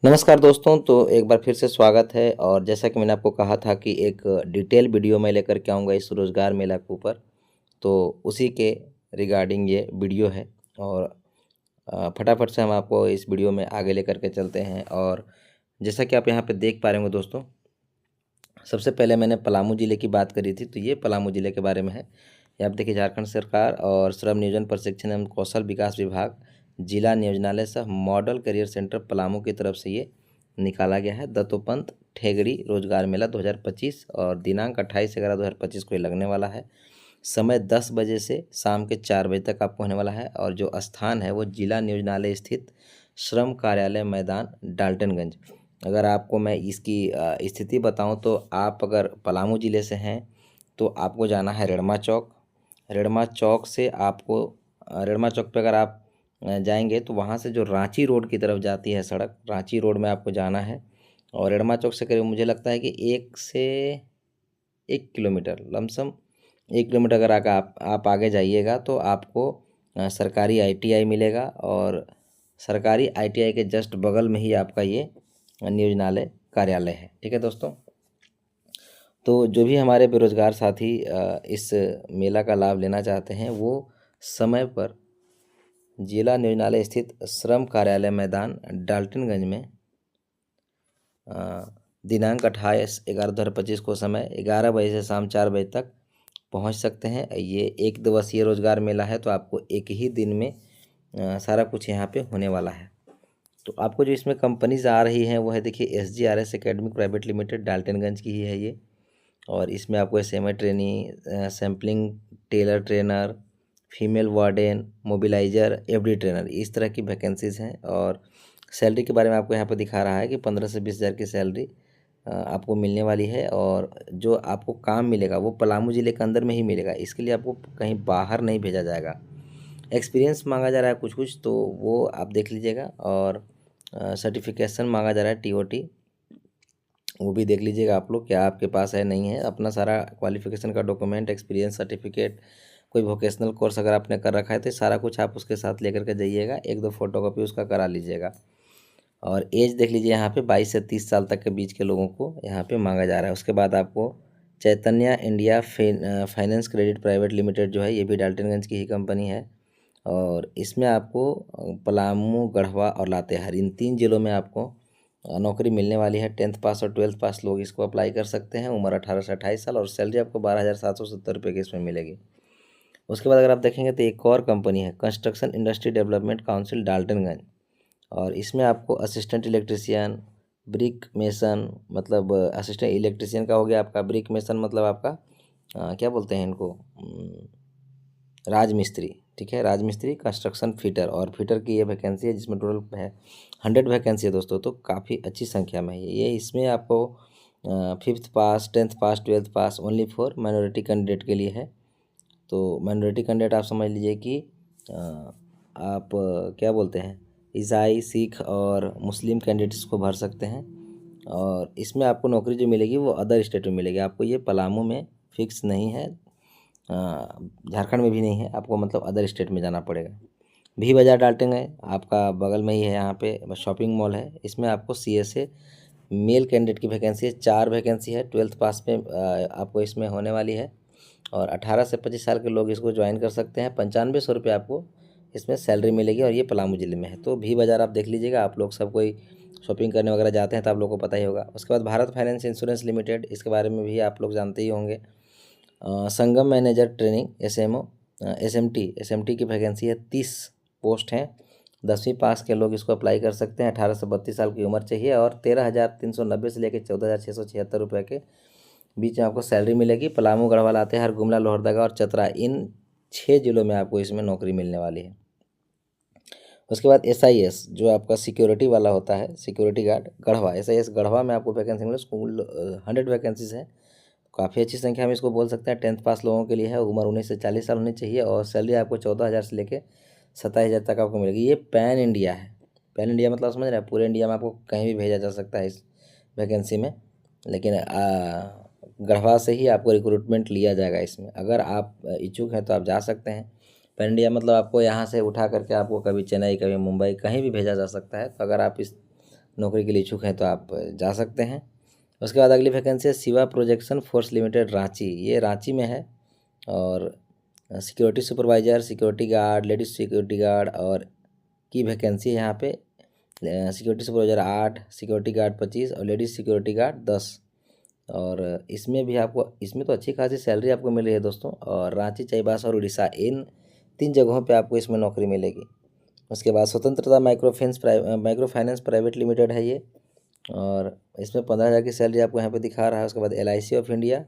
नमस्कार दोस्तों। तो एक बार फिर से स्वागत है। और जैसा कि मैंने आपको कहा था कि एक डिटेल वीडियो मैं लेकर के आऊँगा इस रोज़गार मेला के ऊपर, तो उसी के रिगार्डिंग ये वीडियो है। और फटाफट से हम आपको इस वीडियो में आगे लेकर के चलते हैं। और जैसा कि आप यहाँ पे देख पा रहे होंगे दोस्तों, सबसे पहले मैंने पलामू ज़िले की बात करी थी, तो ये पलामू ज़िले के बारे में है। ये आप देखिए, झारखंड सरकार और श्रम नियोजन प्रशिक्षण एवं कौशल विकास विभाग, जिला नियोजनालय सह मॉडल करियर सेंटर पलामू की तरफ से ये निकाला गया है। दत्तोपंत ठेगड़ी रोजगार मेला 2025 और दिनांक 28/11/2025 को ये लगने वाला है। समय 10 बजे से शाम के 4 बजे तक आपको होने वाला है। और जो स्थान है वो जिला नियोजनालय स्थित श्रम कार्यालय मैदान डाल्टनगंज। अगर आपको मैं इसकी स्थिति बताऊं, तो आप अगर पलामू ज़िले से हैं तो आपको जाना है रेड़मा चौक। रेड़मा चौक से आपको रेड़मा चौक पे अगर आप जाएंगे तो वहाँ से जो रांची रोड की तरफ जाती है सड़क, रांची रोड में आपको जाना है। और रेड़मा चौक से करीब मुझे लगता है कि 1 किलोमीटर लमसम 1 किलोमीटर अगर आप आगे जाइएगा तो आपको सरकारी आईटीआई मिलेगा। और सरकारी आईटीआई के जस्ट बगल में ही आपका ये नियोजनालय कार्यालय है। ठीक है दोस्तों, तो जो भी हमारे बेरोजगार साथी इस मेला का लाभ लेना चाहते हैं वो समय पर जिला नियोजनालय स्थित श्रम कार्यालय मैदान डाल्टनगंज में दिनांक 28/11/2025 को समय 11 बजे से शाम 4 बजे तक पहुंच सकते हैं। ये एक दिवसीय रोजगार मेला है, तो आपको एक ही दिन में सारा कुछ यहाँ पे होने वाला है। तो आपको जो इसमें कंपनीज आ रही हैं वो है, देखिए, SGRS academic private limited Daltonganj की ही है ये। और इसमें आपको SMA trainee, sampling tailor trainer, female warden, mobiliser, every trainer, इस तरह की वैकेंसीज़ हैं। और सैलरी के बारे में आपको यहाँ पर दिखा रहा है कि 15 से 20 हज़ार की सैलरी आपको मिलने वाली है। और जो आपको काम मिलेगा वो पलामू ज़िले के अंदर में ही मिलेगा। इसके लिए आपको कहीं बाहर नहीं भेजा जाएगा। एक्सपीरियंस मांगा जा रहा है कुछ कुछ, तो वो आप देख लीजिएगा। और सर्टिफिकेशन मांगा जा रहा है TOT, वो भी देख लीजिएगा आप लोग क्या आपके पास है नहीं है। अपना सारा क्वालिफिकेशन का डॉक्यूमेंट, एक्सपीरियंस सर्टिफिकेट, कोई वोकेशनल कोर्स अगर आपने कर रखा है तो सारा कुछ आप उसके साथ लेकर के जाइएगा। 1-2 फोटोकॉपी उसका करा लीजिएगा। और एज देख लीजिए, यहाँ पे 22 से 30 साल तक के बीच के लोगों को यहाँ पे मांगा जा रहा है। उसके बाद आपको Chaitanya India finance credit private limited जो है, ये भी डाल्टनगंज की ही कंपनी है। और इसमें आपको पलामू, गढ़वा और लातेहार, इन 3 जिलों में आपको नौकरी मिलने वाली है। 10th पास और 12th पास लोग इसको अप्लाई कर सकते हैं। उम्र 18 से 28 साल और सैलरी आपको 12,770 रुपये की इसमें मिलेगी। उसके बाद अगर आप देखेंगे तो एक और कंपनी है, construction industry development council Daltonganj. और इसमें आपको असिस्टेंट इलेक्ट्रिशियन, ब्रिक मेसन, मतलब असिस्टेंट इलेक्ट्रिशियन का हो गया आपका, ब्रिक मेसन मतलब आपका क्या बोलते हैं इनको, राजमिस्त्री। ठीक है, राजमिस्त्री, कंस्ट्रक्शन फिटर, और फिटर की ये वैकेंसी है जिसमें टोटल है 100 वैकेंसी है दोस्तों। तो काफ़ी अच्छी संख्या में है ये। इसमें आपको 5th pass, 10th pass, 12th pass only for minority candidate के लिए है। तो माइनॉरिटी कैंडिडेट आप समझ लीजिए कि आप क्या बोलते हैं, ईसाई, सिख और मुस्लिम कैंडिडेट्स को भर सकते हैं। और इसमें आपको नौकरी जो मिलेगी वो अदर स्टेट में मिलेगी। आपको ये पलामू में फिक्स नहीं है, झारखंड में भी नहीं है, आपको मतलब अदर स्टेट में जाना पड़ेगा। भी बाजार डाल्टेंगे आपका बगल में ही है, यहाँ पे शॉपिंग मॉल है। इसमें आपको CSA मेल कैंडिडेट की वैकेंसी है, 4 वैकेंसी है। 12th पास में आपको इसमें होने वाली है। और 18 से 25 साल के लोग इसको ज्वाइन कर सकते हैं। 9500 रुपये आपको इसमें सैलरी मिलेगी। और ये पलामू ज़िले में है। तो भी बाज़ार आप देख लीजिएगा, आप लोग सब कोई शॉपिंग करने वगैरह जाते हैं तो आप लोग को पता ही होगा। उसके बाद भारत फाइनेंस इंश्योरेंस लिमिटेड, इसके बारे में भी आप लोग जानते ही होंगे। संगम मैनेजर ट्रेनिंग, SMO, SMT की वैकेंसी है, 30 पोस्ट हैं। 10वीं पास के लोग इसको अप्लाई कर सकते हैं। 18 से 32 साल की उम्र चाहिए। और 13,390 से लेकर 14,676 रुपये के बीच में आपको सैलरी मिलेगी। पलामू, गढ़वा, लातेहार, गुमला, लोहरदगा और चतरा, इन 6 जिलों में आपको इसमें नौकरी मिलने वाली है। उसके बाद SIS जो आपका सिक्योरिटी वाला होता है, security guard, Garhwa, SIS Garhwa में आपको वैकेंसी मिले। स्कूल 100 वैकेंसीज हैं, काफ़ी अच्छी संख्या में इसको बोल सकते हैं। 10th पास लोगों के लिए है। उम्र 19 से 40 साल होनी चाहिए। और सैलरी आपको 14,000 से लेकर 27,000 तक आपको मिलेगी। ये पैन इंडिया है। पैन इंडिया मतलब समझ रहे हैं, पूरे इंडिया में आपको कहीं भी भेजा जा सकता है इस वैकेंसी में। लेकिन गढ़वा से ही आपको रिक्रूटमेंट लिया जाएगा इसमें। अगर आप इच्छुक हैं तो आप जा सकते हैं। पैन इंडिया मतलब आपको यहाँ से उठा करके आपको कभी चेन्नई, कभी मुंबई, कहीं भी भेजा जा सकता है। तो अगर आप इस नौकरी के लिए इच्छुक हैं तो आप जा सकते हैं। उसके बाद अगली वैकेंसी है Shiva projection force limited Ranchi, ये रांची में है। और security supervisor, security guard, ladies security guard और की वैकेंसी है यहाँ पे। सिक्योरिटी सुपरवाइज़र 8, सिक्योरिटी गार्ड 25 और लेडीज सिक्योरिटी गार्ड 10। और इसमें भी आपको, इसमें तो अच्छी खासी सैलरी आपको मिल रही है दोस्तों। और रांची, चाईबासा और उड़ीसा, इन 3 जगहों पे आपको इसमें नौकरी मिलेगी। उसके बाद स्वतंत्रता माइक्रो फाइनेंस प्राइवेट लिमिटेड है ये, और इसमें 15,000 की सैलरी आपको यहाँ पे दिखा रहा है। उसके बाद LIC ऑफ इंडिया,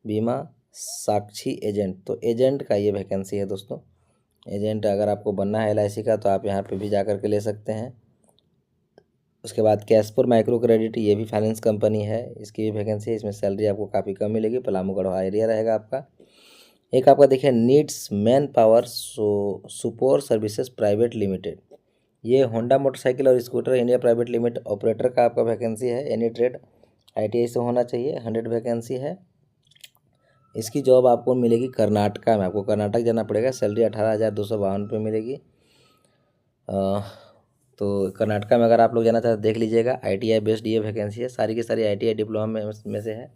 बीमा साक्षी एजेंट, तो एजेंट का ये वैकेंसी है दोस्तों। एजेंट अगर आपको बनना है LIC का तो आप यहाँ पे भी जा कर के ले सकते हैं। उसके बाद कैशपुर माइक्रो क्रेडिट, ये भी फाइनेंस कंपनी है, इसकी भी वैकेंसी है। इसमें सैलरी आपको काफ़ी कम मिलेगी, पलामू गढ़वा एरिया रहेगा आपका। एक आपका देखिए needs man power support services private limited, ये होंडा मोटरसाइकिल और scooter India private limited operator का आपका वैकेंसी है। एनी ट्रेड ITI से होना चाहिए। 100 वैकेंसी है। इसकी जॉब आपको मिलेगी कर्नाटका में, आपको कर्नाटक जाना पड़ेगा। सैलरी 18,252 रुपये मिलेगी। तो कर्नाटका में अगर आप लोग जाना चाहते हैं देख लीजिएगा। ITI बेस्ड ये वैकेंसी है, सारी की सारी ITI डिप्लोमा में से है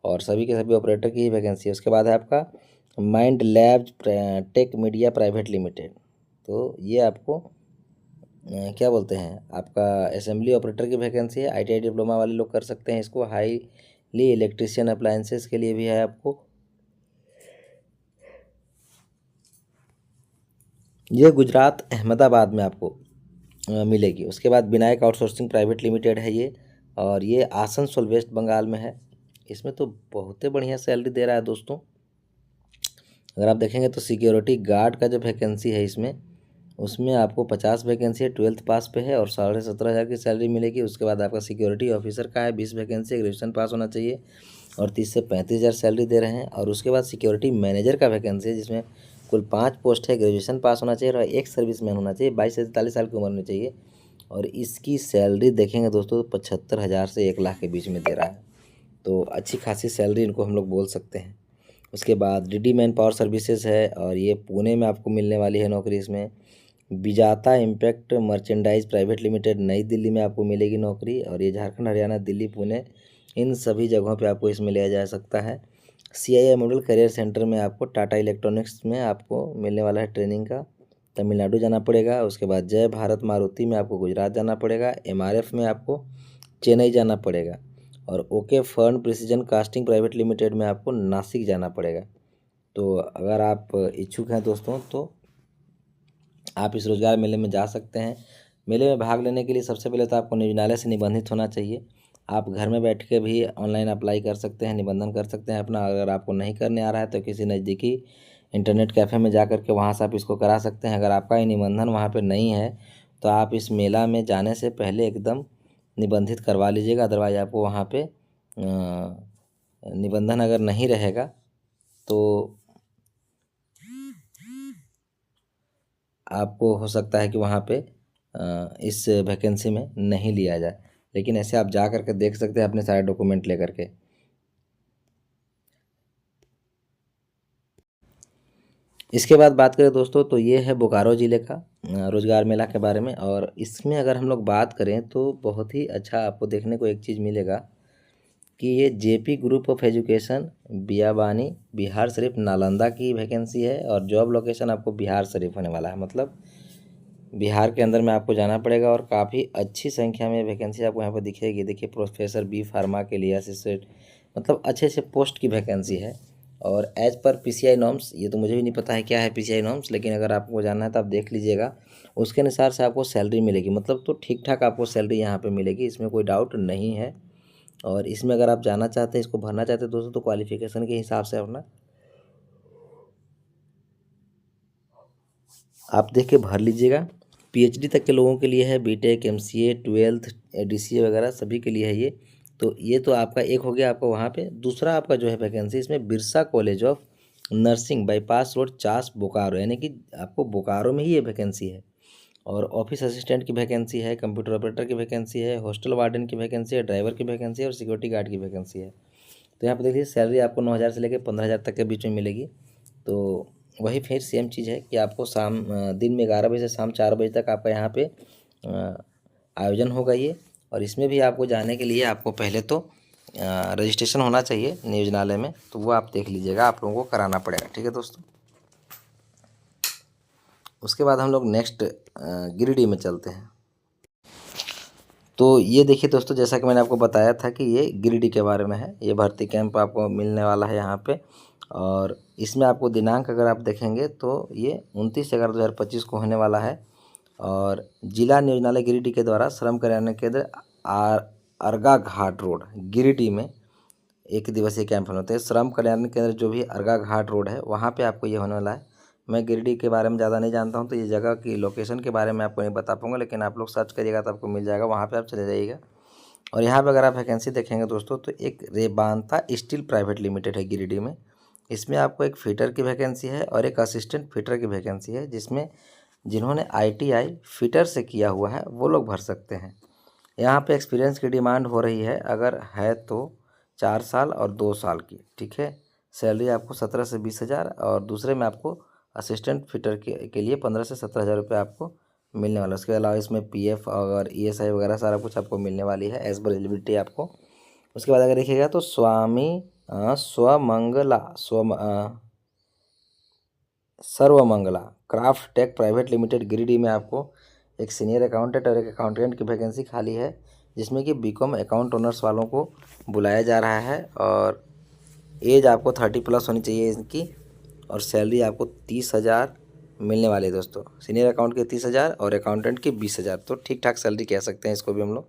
और सभी के सभी ऑपरेटर की ही वैकेंसी है। उसके बाद है आपका mind labs tech media private limited, तो ये आपको क्या बोलते हैं, आपका असेंबली ऑपरेटर की वैकेंसी है। ITI डिप्लोमा वाले लोग कर सकते हैं इसको। हाईली इलेक्ट्रिशियन अप्लायंसेस के लिए भी है आपको। ये गुजरात अहमदाबाद में आपको मिलेगी। उसके बाद विनायक आउटसोर्सिंग प्राइवेट लिमिटेड है ये, और ये आसनसोल वेस्ट बंगाल में है। इसमें तो बहुत ही बढ़िया सैलरी दे रहा है दोस्तों। अगर आप देखेंगे तो सिक्योरिटी गार्ड का जो वैकेंसी है इसमें, उसमें आपको 50 वैकेंसी है, 12th पास पे है और 17,500 की सैलरी मिलेगी। उसके बाद आपका सिक्योरिटी ऑफिसर का है, 20 वैकेंसी, ग्रेजुएशन पास होना चाहिए और 30 से 35,000 सैलरी दे रहे हैं। और उसके बाद सिक्योरिटी मैनेजर का वैकेंसी है, जिसमें कुल 5 पोस्ट है। ग्रेजुएशन पास होना चाहिए और एक सर्विस मैन होना चाहिए, 22 से 43 साल की उम्र होनी चाहिए। और इसकी सैलरी देखेंगे दोस्तों 75,000 से 1 लाख के बीच में दे रहा है, तो अच्छी खासी सैलरी इनको हम लोग बोल सकते हैं। उसके बाद DD मैन पावर सर्विसेज है, और ये पुणे में आपको मिलने वाली है नौकरी। इसमें बिजाता इम्पैक्ट मर्चेंडाइज प्राइवेट लिमिटेड, नई दिल्ली में आपको मिलेगी नौकरी। और ये झारखंड, हरियाणा, दिल्ली, पुणे, इन सभी जगहों पे आपको इसमें लिया जा सकता है। CII मॉडल करियर सेंटर में आपको टाटा इलेक्ट्रॉनिक्स में आपको मिलने वाला है ट्रेनिंग का, तमिलनाडु जाना पड़ेगा। उसके बाद जय भारत मारुति में आपको गुजरात जाना पड़ेगा। MRF में आपको चेन्नई जाना पड़ेगा। और OK fern precision casting private limited में आपको नासिक जाना पड़ेगा। तो अगर आप इच्छुक हैं दोस्तों तो आप इस रोजगार मेले में जा सकते हैं। मेले में भाग लेने के लिए सबसे पहले तो आपको नियोजनालय से निबंधित होना चाहिए। आप घर में बैठ के भी ऑनलाइन अप्लाई कर सकते हैं, निबंधन कर सकते हैं अपना। अगर आपको नहीं करने आ रहा है तो किसी नज़दीकी इंटरनेट कैफ़े में जा कर के वहाँ से आप इसको करा सकते हैं। अगर आपका ये निबंधन वहाँ पर नहीं है तो आप इस मेला में जाने से पहले एकदम निबंधित करवा लीजिएगा। अदरवाइज़ आपको वहाँ पर निबंधन अगर नहीं रहेगा तो आपको हो सकता है कि वहाँ पे इस वैकेंसी में नहीं लिया जाए। लेकिन ऐसे आप जा कर के देख सकते हैं अपने सारे डॉक्यूमेंट लेकर के। इसके बाद बात करें दोस्तों तो ये है बोकारो ज़िले का रोज़गार मेला के बारे में। और इसमें अगर हम लोग बात करें तो बहुत ही अच्छा आपको देखने को एक चीज़ मिलेगा कि ये JP group of education Biyabani Bihar Sharif Nalanda की वैकेंसी है। और जॉब लोकेशन आपको बिहार शरीफ होने वाला है, मतलब बिहार के अंदर में आपको जाना पड़ेगा। और काफ़ी अच्छी संख्या में वैकेंसी आपको यहाँ पर दिखेगी। देखिए प्रोफेसर B फार्मा के लिए असिस्टेंट, मतलब अच्छे अच्छे पोस्ट की वैकेंसी है। और एज पर PCI नॉर्म्स, ये तो मुझे भी नहीं पता है क्या है PCI नॉर्म्स, लेकिन अगर आपको जानना है तो आप देख लीजिएगा। उसके अनुसार से आपको सैलरी मिलेगी, मतलब तो ठीक ठाक आपको सैलरी यहाँ पर मिलेगी, इसमें कोई डाउट नहीं है। और इसमें अगर आप जाना चाहते हैं, इसको भरना चाहते हैं दोस्तों, तो क्वालिफिकेशन के हिसाब से अपना आप देख के भर लीजिएगा। PhD तक के लोगों के लिए है, BTech MCA 12th DCA वगैरह सभी के लिए है ये। तो ये तो आपका एक हो गया आपका वहाँ पे। दूसरा आपका जो है वैकेंसी, इसमें Birsa college of nursing bypass road Chas Bokaro, यानी कि आपको बोकारो में ही ये वैकेंसी है। और ऑफिस असिस्टेंट की वैकेंसी है, कंप्यूटर ऑपरेटर की वैकेंसी है, हॉस्टल वार्डन की वैकेंसी है, ड्राइवर की वैकेंसी है और सिक्योरिटी गार्ड की वैकेंसी है। तो यहाँ पर देखिए सैलरी आपको 9,000 से लेकर 15,000 तक के बीच में मिलेगी। तो वही फिर सेम चीज़ है कि आपको दिन में 11 बजे से शाम 4 बजे तक आपका यहाँ पे आयोजन होगा ये। और इसमें भी आपको जाने के लिए आपको पहले तो रजिस्ट्रेशन होना चाहिए नियोजनालय में, तो वो आप देख लीजिएगा, आप लोगों को कराना पड़ेगा। ठीक है दोस्तों। उसके बाद हम लोग नेक्स्ट गिरिडीह में चलते हैं। तो ये देखिए दोस्तों, जैसा कि मैंने आपको बताया था कि ये गिरिडीह के बारे में है। ये भर्ती कैंप आपको मिलने वाला है यहाँ पे, और इसमें आपको दिनांक अगर आप देखेंगे तो ये 29/11/2025 को होने वाला है। और जिला नियोजनालय गिरिडीह के द्वारा श्रम कल्याण केंद्र अर्गा घाट रोड गिरिडीह में 1 दिवसीय कैंप होने होते हैं। श्रम कल्याण केंद्र जो भी अर्गा घाट रोड है वहाँ पे आपको ये होने वाला है। मैं गिरिडीह के बारे में ज़्यादा नहीं जानता हूँ, तो ये जगह की लोकेशन के बारे में आपको नहीं बता पाऊँगा, लेकिन आप लोग सर्च करिएगा तो आपको मिल जाएगा, वहाँ पे आप चले जाइएगा। और यहाँ पे अगर आप वैकेंसी देखेंगे दोस्तों, तो एक रेबांता स्टील प्राइवेट लिमिटेड है गिरिडीह में। इसमें आपको एक फिटर की वैकेंसी है और एक असिस्टेंट फिटर की वैकेंसी है, जिसमें जिन्होंने ITI फिटर से किया हुआ है वो लोग भर सकते हैं। यहाँ पे एक्सपीरियंस की डिमांड हो रही है, अगर है तो 4 साल और 2 साल की। ठीक है। सैलरी आपको 17 से 20 हज़ार, और दूसरे में आपको असिस्टेंट फिटर के लिए 15 से 17 हज़ार रुपये आपको मिलने वाला है। उसके अलावा इसमें PF और ESI वगैरह सारा कुछ आपको मिलने वाली है एज पर एलिजिबिलिटी आपको। उसके बाद अगर देखिएगा तो Swami Swamangala Sarvamangala craft tech private limited Giridih में आपको एक सीनियर अकाउंटेंट और एक अकाउंटेंट की वैकेंसी खाली है, जिसमें कि BCom अकाउंट ऑनर्स वालों को बुलाया जा रहा है। और एज आपको 30+ होनी चाहिए इनकी, और सैलरी आपको 30 हज़ार मिलने वाली है दोस्तों। सीनियर अकाउंट के 30 हज़ार और अकाउंटेंट की 20 हज़ार, तो ठीक ठाक सैलरी कह सकते हैं इसको भी हम लोग।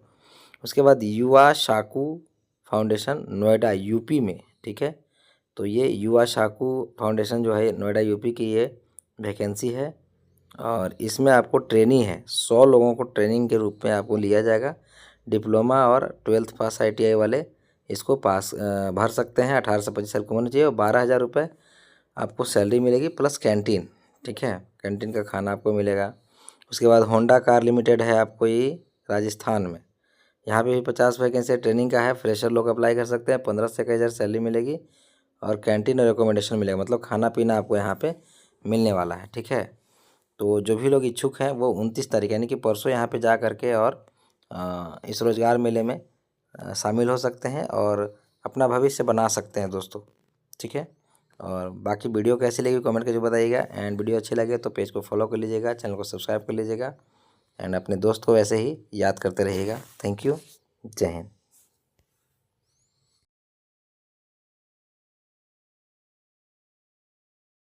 उसके बाद युवा शाकू फाउंडेशन नोएडा UP में। ठीक है। तो ये युवा शाकू फाउंडेशन जो है नोएडा UP की ये वैकेंसी है, और इसमें आपको ट्रेनिंग है। 100 लोगों को ट्रेनिंग के रूप में आपको लिया जाएगा। डिप्लोमा और 12th पास ITI वाले इसको भर सकते हैं। 18 से 25 साल की होनी चाहिए, और 12 हज़ार रुपये आपको सैलरी मिलेगी प्लस कैंटीन। ठीक है। कैंटीन का खाना आपको मिलेगा। उसके बाद होंडा कार लिमिटेड है आपको ये राजस्थान में। यहाँ पे भी 50 वैकेंसी ट्रेनिंग का है। फ्रेशर लोग अप्लाई कर सकते हैं। 15 से 21 हज़ार सैलरी मिलेगी, और कैंटीन और एकोमोडेशन मिलेगा, मतलब खाना पीना आपको यहाँ पे मिलने वाला है। ठीक है। तो जो भी लोग इच्छुक हैं वो 29 तारीख यानी कि परसों यहाँ पे जा करके और इस रोज़गार मेले में शामिल हो सकते हैं और अपना भविष्य बना सकते हैं दोस्तों। ठीक है। और बाकी वीडियो कैसी लगी कमेंट करके बताइएगा, एंड वीडियो अच्छी लगे तो पेज को फॉलो कर लीजिएगा, चैनल को सब्सक्राइब कर लीजिएगा, एंड अपने दोस्त को वैसे ही याद करते रहिएगा। Thank you. जय हिंद।